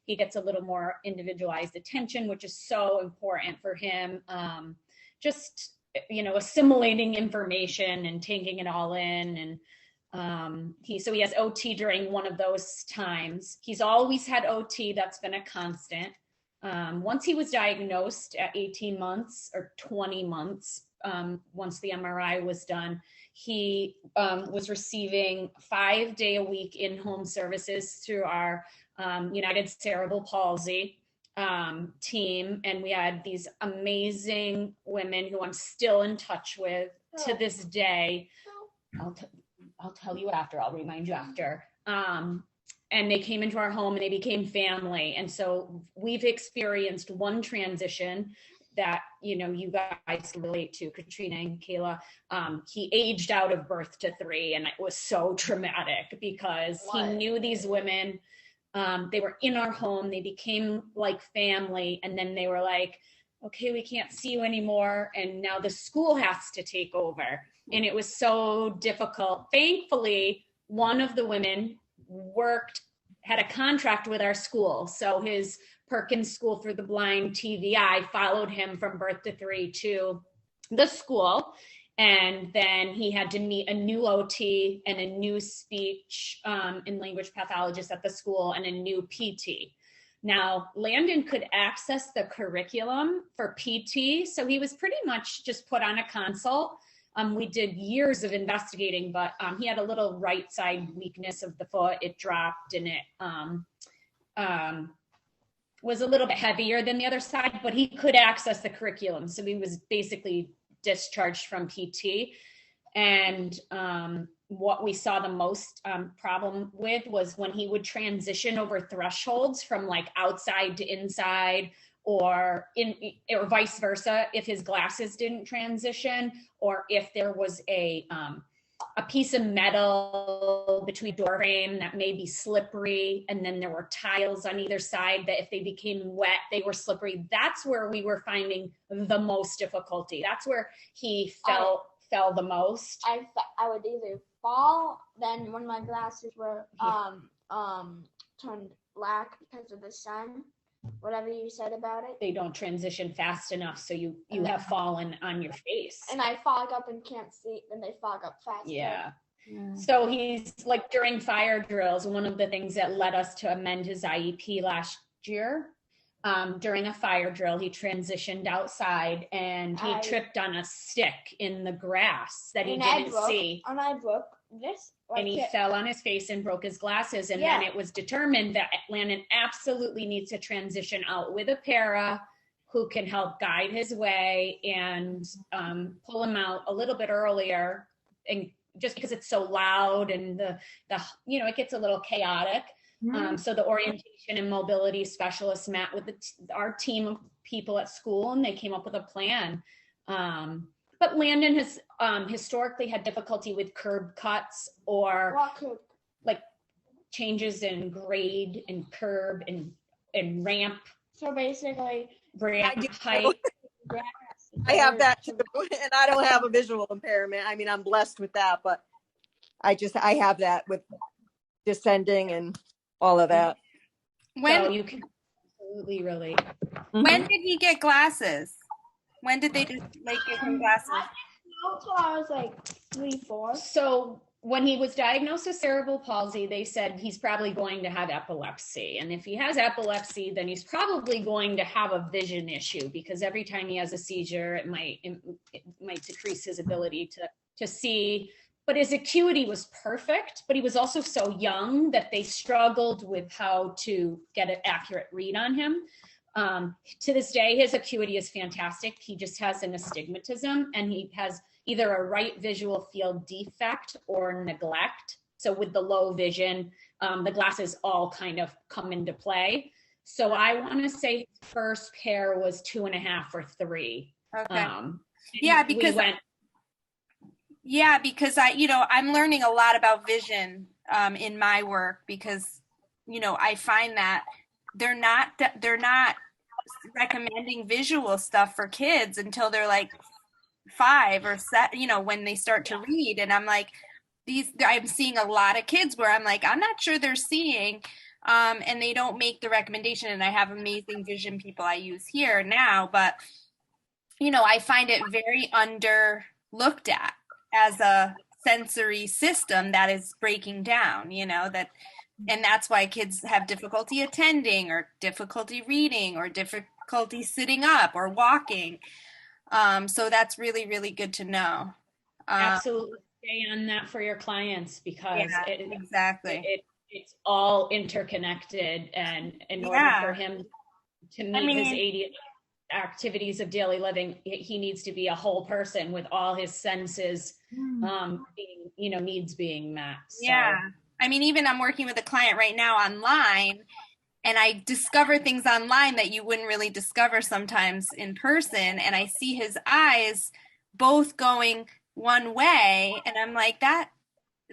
He gets a little more individualized attention, which is so important for him. Assimilating information and taking it all in. And he has OT during one of those times. He's always had OT. That's been a constant. Once he was diagnosed at 18 months or 20 months, once the MRI was done, he was receiving 5-day-a-week in-home services through our United Cerebral Palsy team. And we had these amazing women who I'm still in touch with to this day. I'll tell you after, I'll remind you after. And they came into our home and they became family. And so we've experienced one transition that, you guys can relate to, Katrina and Kayla. He aged out of birth to 3, and it was so traumatic because he knew these women. They were in our home, they became like family, and then they were like, okay, we can't see you anymore, and now the school has to take over. And it was so difficult. Thankfully, one of the women had a contract with our school, so his Perkins School for the Blind TVI followed him from birth to 3 to the school. And then he had to meet a new OT and a new speech and language pathologist at the school and a new PT. Now, Landon could access the curriculum for PT, so he was pretty much just put on a consult. We did years of investigating, but he had a little right side weakness of the foot. It dropped, and it was a little bit heavier than the other side, but he could access the curriculum. So he was basically discharged from PT. And what we saw the most problem with was when he would transition over thresholds from like outside to inside, or vice versa, if his glasses didn't transition, or if there was a piece of metal between door frame that may be slippery, and then there were tiles on either side that if they became wet, they were slippery. That's where we were finding the most difficulty. That's where he fell the most. I would either fall, then when my glasses were turned black because of the sun, whatever you said about it. They don't transition fast enough, so you have fallen on your face. And I fog up and can't see, and they fog up faster. Yeah. So he's like, during fire drills, one of the things that led us to amend his IEP last year, during a fire drill, he transitioned outside and he tripped on a stick in the grass that he didn't see. And I broke this. And he fell on his face and broke his glasses. And then it was determined that Landon absolutely needs to transition out with a para who can help guide his way and pull him out a little bit earlier. And just because it's so loud and it gets a little chaotic. So the orientation and mobility specialist met with our team of people at school, and they came up with a plan. But Landon has historically had difficulty with curb cuts or like changes in grade and curb and ramp. So basically, ramp height. I have that too, and I don't have a visual impairment. I mean, I'm blessed with that, but I have that with descending and all of that. So you can absolutely relate. When did he get glasses? When did they just give him glasses? Until I was like 3, 4. So when he was diagnosed with cerebral palsy, they said he's probably going to have epilepsy. And if he has epilepsy, then he's probably going to have a vision issue, because every time he has a seizure, it might decrease his ability to see. But his acuity was perfect, but he was also so young that they struggled with how to get an accurate read on him. To this day, his acuity is fantastic. He just has an astigmatism, and he has either a right visual field defect or neglect. So with the low vision, the glasses all kind of come into play. So I want to say his first pair was 2.5 or 3. Okay. Yeah, because I'm learning a lot about vision in my work, because I find that they're not recommending visual stuff for kids until they're like 5 or 7, when they start to read. And I'm like, I'm seeing a lot of kids where I'm like, I'm not sure they're seeing, and they don't make the recommendation. And I have amazing vision people I use here now, but I find it very under looked at as a sensory system that is breaking down, and that's why kids have difficulty attending, or difficulty reading, or difficulty sitting up or walking. So that's really, really good to know. Absolutely stay on that for your clients, because exactly. It's all interconnected, and in order for him to meet his 80 activities of daily living, he needs to be a whole person with all his senses needs being met. So. Yeah. Even I'm working with a client right now online, and I discover things online that you wouldn't really discover sometimes in person. And I see his eyes both going one way, and I'm like,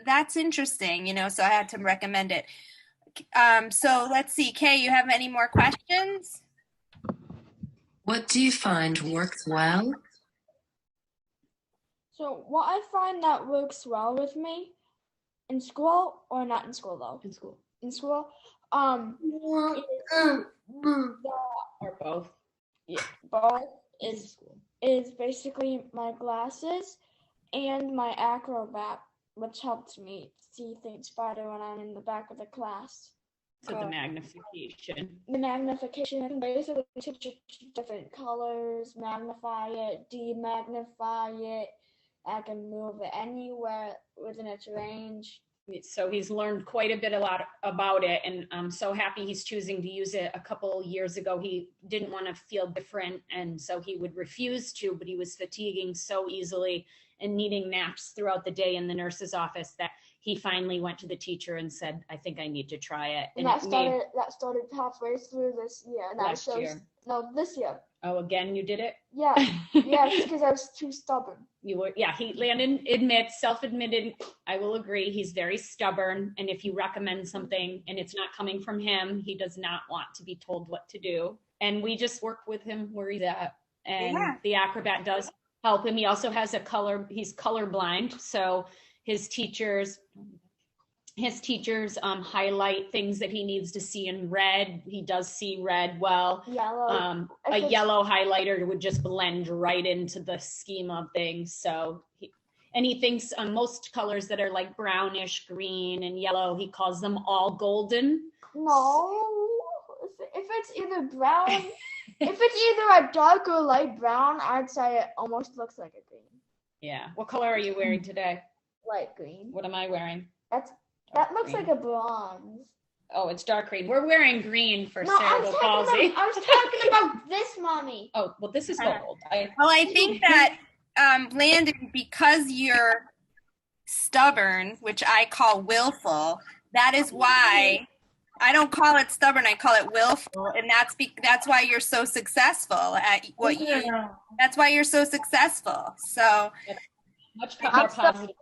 that's interesting, so I had to recommend it. So let's see, Kay, you have any more questions? What do you find works well? So what I find that works well with me in school, or not in school though? In school. In school, or both. Yeah, both is basically my glasses and my acrobat, which helps me see things better when I'm in the back of the class. So the magnification. The magnification, I can basically teach you different colors, magnify it, demagnify it. I can move it anywhere within its range. So he's learned quite a lot about it, and I'm so happy he's choosing to use it. A couple years ago, he didn't want to feel different, and so he would refuse to, but he was fatiguing so easily and needing naps throughout the day in the nurse's office that he finally went to the teacher and said, I think I need to try it. And that started halfway through this year. And last year. No, this year. Oh, again, you did it? Yeah. Yes, because I was too stubborn. You were, yeah. Landon self-admitted, I will agree, he's very stubborn. And if you recommend something and it's not coming from him, he does not want to be told what to do. And we just work with him where he's at. And the acrobat does help him. He also has he's colorblind. So his teachers highlight things that he needs to see in red. He does see red well. Yellow. A yellow highlighter would just blend right into the scheme of things. So he thinks most colors that are like brownish, green, and yellow, he calls them all golden. No, if it's either brown, if it's either a dark or light brown, I'd say it almost looks like a green. Yeah. What color are you wearing today? Light green. What am I wearing? That looks like a bronze. Oh, it's dark green. We're wearing green for cerebral palsy. I was talking about this, Mommy. Oh, well, this is gold. I think that, Landon, because you're stubborn, which I call willful, that is why I don't call it stubborn. I call it willful, and that's why you're so successful at what you. That's why you're so successful. So. Much more positive.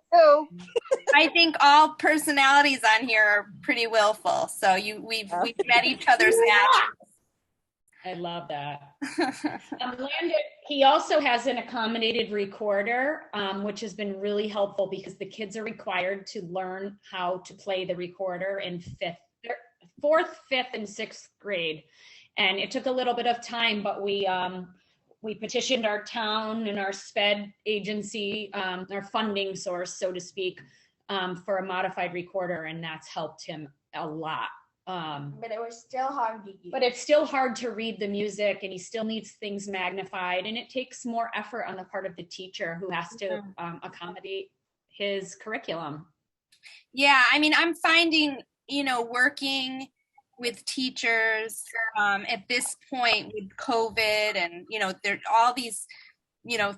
I think all personalities on here are pretty willful. So we've met each other's naturals. I love that. Landon, he also has an accommodated recorder, which has been really helpful because the kids are required to learn how to play the recorder in 4th, 5th, and 6th grade. And it took a little bit of time, but we we petitioned our town and our SPED agency, our funding source, so to speak, for a modified recorder, and that's helped him a lot. But it was still hard to use. But it's still hard to read the music, and he still needs things magnified, and it takes more effort on the part of the teacher who has to accommodate his curriculum. Yeah, I mean, I'm finding, working with teachers at this point with COVID and, there all these,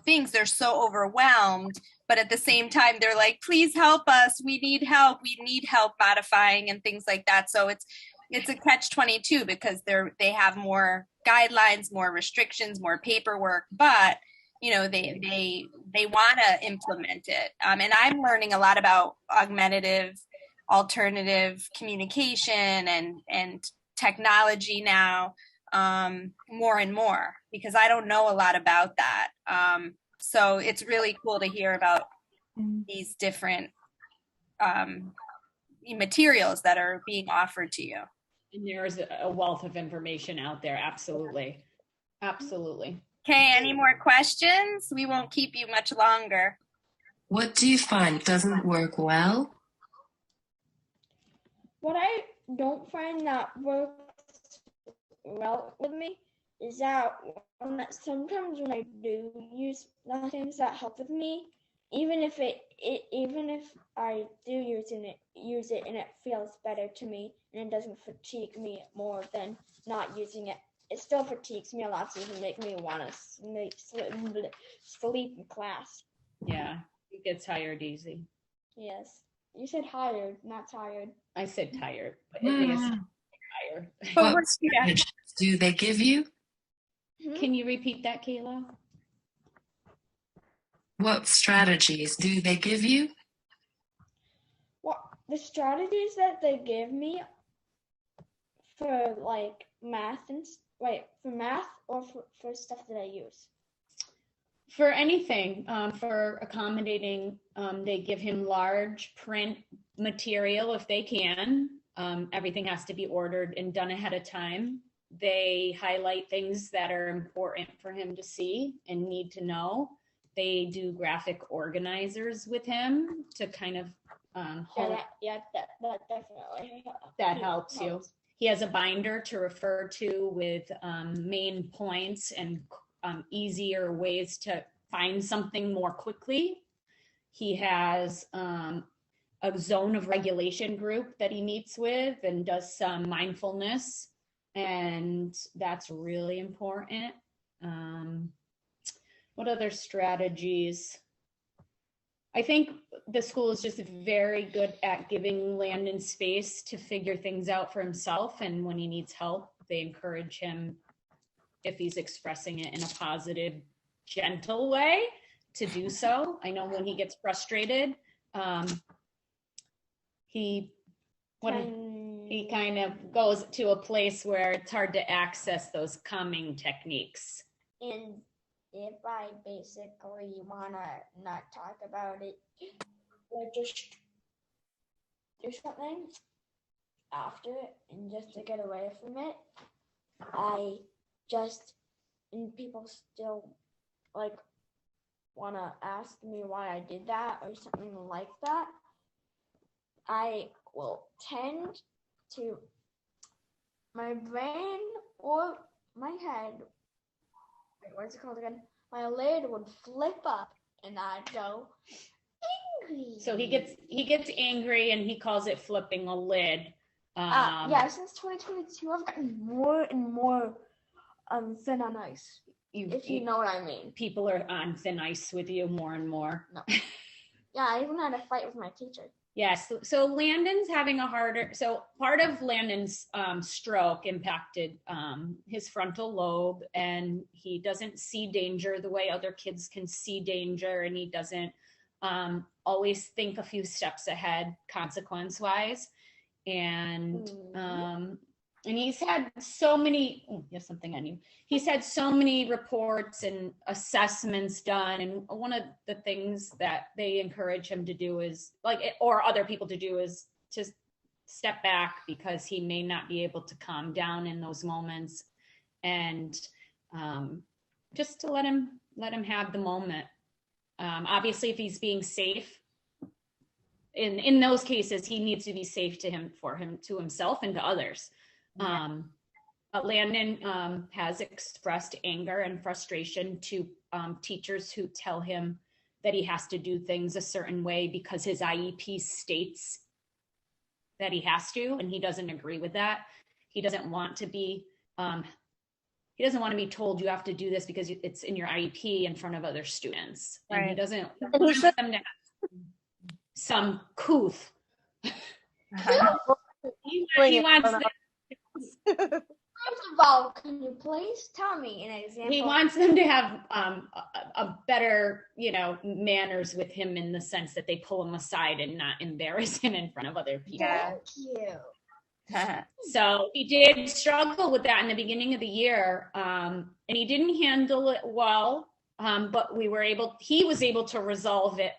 things, they're so overwhelmed, but at the same time, they're like, please help us. We need help modifying and things like that. So it's a catch-22 because they have more guidelines, more restrictions, more paperwork, but they want to implement it. And I'm learning a lot about augmentative, alternative communication and technology now, more and more, because I don't know a lot about that. So it's really cool to hear about these different materials that are being offered to you. And there's a wealth of information out there. Absolutely. Absolutely. Okay, any more questions? We won't keep you much longer. What do you find doesn't work well? What I don't find that works well with me is that sometimes when I do use the things that help with me, even if I do use it and it feels better to me and it doesn't fatigue me more than not using it, it still fatigues me a lot, so it can make me want to sleep in class. Yeah, you get tired easy. Yes. You said hired, not tired. I said tired, but it is tired. What strategies do they give you? Can you repeat that, Kayla? What strategies do they give you? Well, the strategies that they give me for like math or for stuff that I use? For anything, for accommodating, they give him large print material if they can. Everything has to be ordered and done ahead of time. They highlight things that are important for him to see and need to know. They do graphic organizers with him to kind of that definitely that helps you. He has a binder to refer to with main points and easier ways to find something more quickly. He has a zone of regulation group that he meets with and does some mindfulness, and that's really important. What other strategies? I think the school is just very good at giving Landon space to figure things out for himself, and when he needs help, they encourage him, if he's expressing it in a positive, gentle way, to do so. I know when he gets frustrated, he kind of goes to a place where it's hard to access those calming techniques. And if I basically want to not talk about it, or just do something after it and just to get away from it, and people still like want to ask me why I did that or something like that, I will tend to, my brain or my head, what's it called again? My lid would flip up and I'd go angry. So he gets angry and he calls it flipping a lid. Yeah, since 2022, I've gotten more and more thin on ice. If you know what I mean. People are on thin ice with you more and more. No. Yeah, I even had a fight with my teacher. Yes. So Landon's having so part of Landon's stroke impacted his frontal lobe, and he doesn't see danger the way other kids can see danger, and he doesn't always think a few steps ahead consequence-wise. And he's had so many, he's had so many reports and assessments done. And one of the things that they encourage him to do is or other people to do is to step back, because he may not be able to calm down in those moments. And just to let him have the moment. Obviously, if he's being safe, in those cases, he needs to be safe to himself and to others. But Landon has expressed anger and frustration to teachers who tell him that he has to do things a certain way because his IEP states that he has to, and he doesn't agree with that. He doesn't want to be told you have to do this because it's in your IEP in front of other students. And he doesn't want them to have some couth. He wants them. First of all, can you please tell me an example? He wants them to have a better, manners with him, in the sense that they pull him aside and not embarrass him in front of other people. Thank you. So he did struggle with that in the beginning of the year, and he didn't handle it well. But he was able to resolve it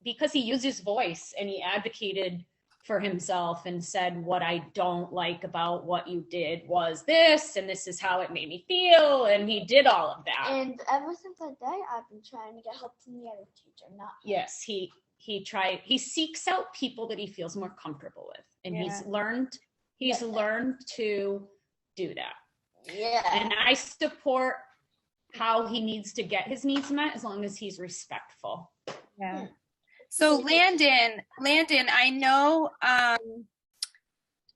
because he used his voice and he advocated for himself and said, what I don't like about what you did was this, and this is how it made me feel. And he did all of that. And ever since that day, I've been trying to get help from the other teacher, not him. Yes, he seeks out people that he feels more comfortable with. And he's learned to do that. Yeah. And I support how he needs to get his needs met, as long as he's respectful. Yeah. So Landon, I know,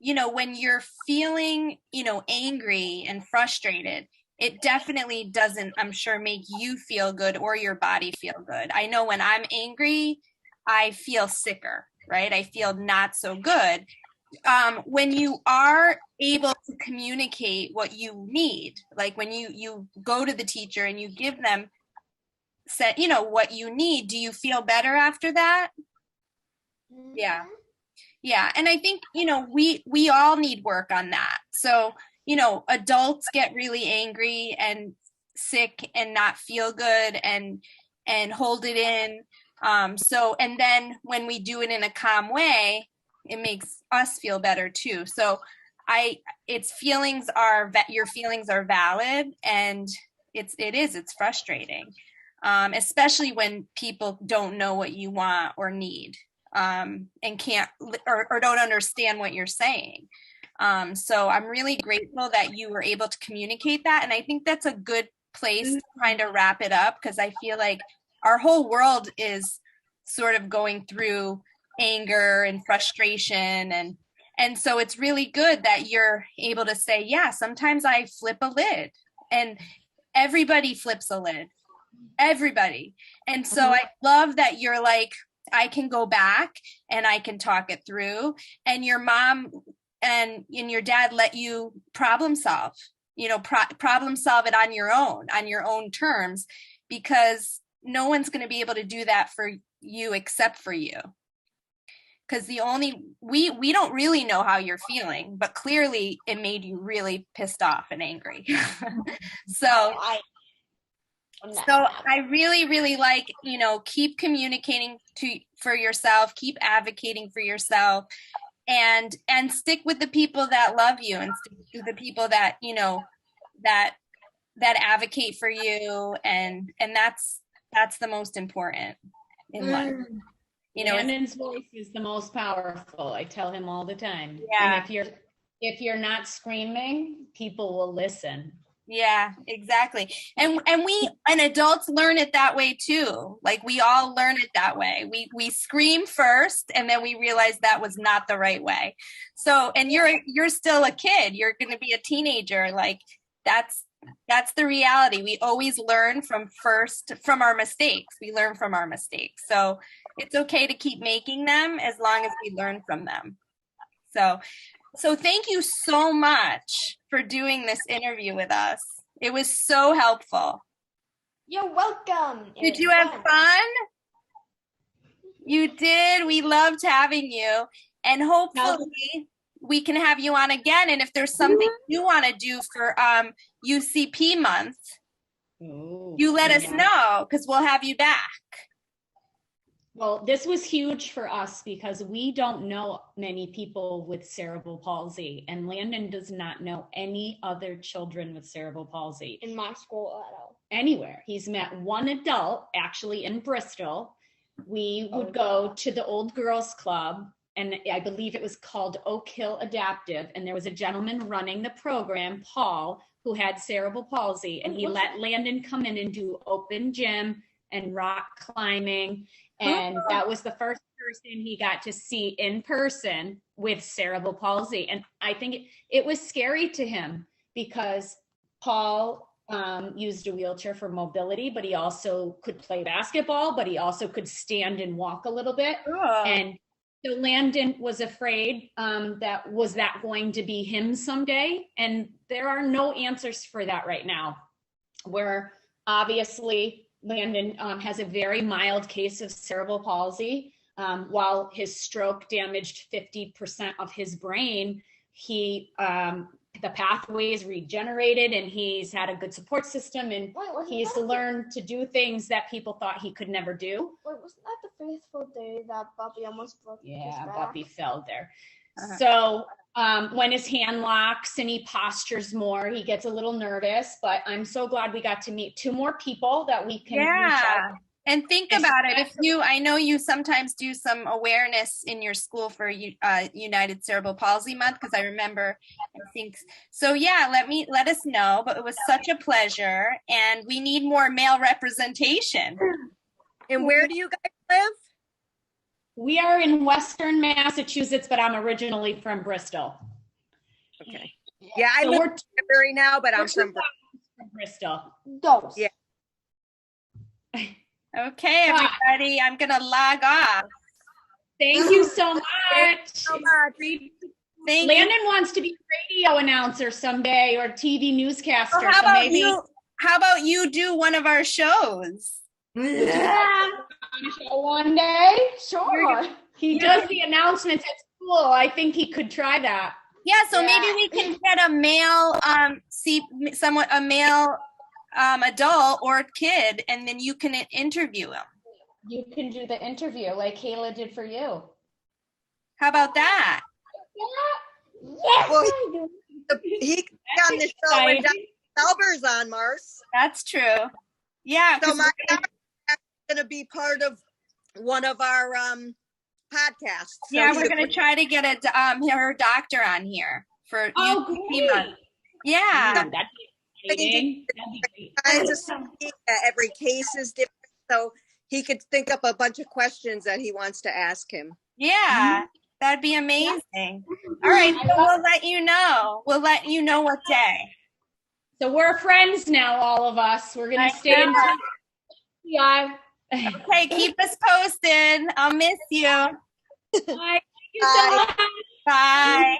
when you're feeling, angry and frustrated, it definitely doesn't, I'm sure, make you feel good or your body feel good. I know when I'm angry, I feel sicker, right? I feel not so good. When you are able to communicate what you need, like when you go to the teacher and you give them what you need, do you feel better after that? Mm-hmm. Yeah. And I think, we all need work on that. So, adults get really angry and sick and not feel good and hold it in. And then when we do it in a calm way, it makes us feel better too. So your feelings are valid, and it's frustrating. Especially when people don't know what you want or need, and can't or don't understand what you're saying. So I'm really grateful that you were able to communicate that. And I think that's a good place to kind of wrap it up, because I feel like our whole world is sort of going through anger and frustration. And so it's really good that you're able to say, yeah, sometimes I flip a lid, and everybody flips a lid. Everybody. And so I love that you're like, I can go back and I can talk it through, and your mom and your dad let you problem solve it on your own terms, because no one's going to be able to do that for you except for you. Because we don't really know how you're feeling, but clearly it made you really pissed off and angry. So I really, really like, keep communicating for yourself, keep advocating for yourself, and stick with the people that love you, and stick with the people that, that advocate for you. And that's the most important in life. Landon's voice is the most powerful. I tell him all the time. Yeah. And if you're not screaming, people will listen. Yeah, exactly. And adults learn it that way too. Like, we all learn it that way. We scream first, and then we realize that was not the right way. So, and you're still a kid. You're going to be a teenager. Like, that's the reality. We always learn from our mistakes. We learn from our mistakes. So it's okay to keep making them as long as we learn from them. So thank you so much for doing this interview with us. It was so helpful. You're welcome. Did you have fun? You did. We loved having you. And hopefully we can have you on again. And if there's something you want to do for UCP month, you let us know, because we'll have you back. Well, this was huge for us because we don't know many people with cerebral palsy, and Landon does not know any other children with cerebral palsy In my school at all. anywhere. He's met one adult actually in Bristol. We would go to the old girls club, and I believe it was called Oak Hill Adaptive, and there was a gentleman running the program, Paul, who had cerebral palsy, and he let Landon come in and do open gym and rock climbing. And that was the first person he got to see in person with cerebral palsy. And I think it was scary to him because Paul used a wheelchair for mobility, but he also could play basketball, but he also could stand and walk a little bit. And so Landon was afraid that was that going to be him someday. And there are no answers for that right now. Where obviously Landon has a very mild case of cerebral palsy. While his stroke damaged 50% of his brain, the pathways regenerated, and he's had a good support system, and he's learned to do things that people thought he could never do. Wait, wasn't that the faithful day that Bobby almost broke his back? Bobby fell there. So when his hand locks and he postures more, he gets a little nervous, but I'm so glad we got to meet 2 more people that we can reach out. And think about it. I know you sometimes do some awareness in your school for United Cerebral Palsy Month, because I remember, I think, so yeah, let us know, but it was such a pleasure, and we need more male representation. And where do you guys live? We are in Western Massachusetts, but I'm originally from Bristol. Okay. Yeah, I live in Danbury now, but I'm from Bristol. Those. Yeah. Okay, everybody, I'm going to log off. Thank you so much. Thank Landon you. wants to be a radio announcer someday or TV newscaster. Well, how about you do one of our shows? Yeah. On a show one day? Sure. He does the announcements at school. I think he could try that. Yeah, so maybe we can get a male, a male adult or kid, and then you can interview him. You can do the interview like Kayla did for you. How about that? Yes, Well, I do. he can be on the show when Dr. Selber's on, Mars. That's true. Yeah. So my daughter is going to be part of one of our podcasts. So yeah, we're going to try to get her doctor on here for great. month. Yeah. That'd be exciting. Kinds of stuff. Every case is different, so he could think up a bunch of questions that he wants to ask him. Yeah, that'd be amazing. All right, so we'll let you know. We'll let you know what day. So we're friends now, all of us. We're going to stay in touch. Yeah. Okay, keep us posted. I'll miss you. Bye. Thank you so much. Bye.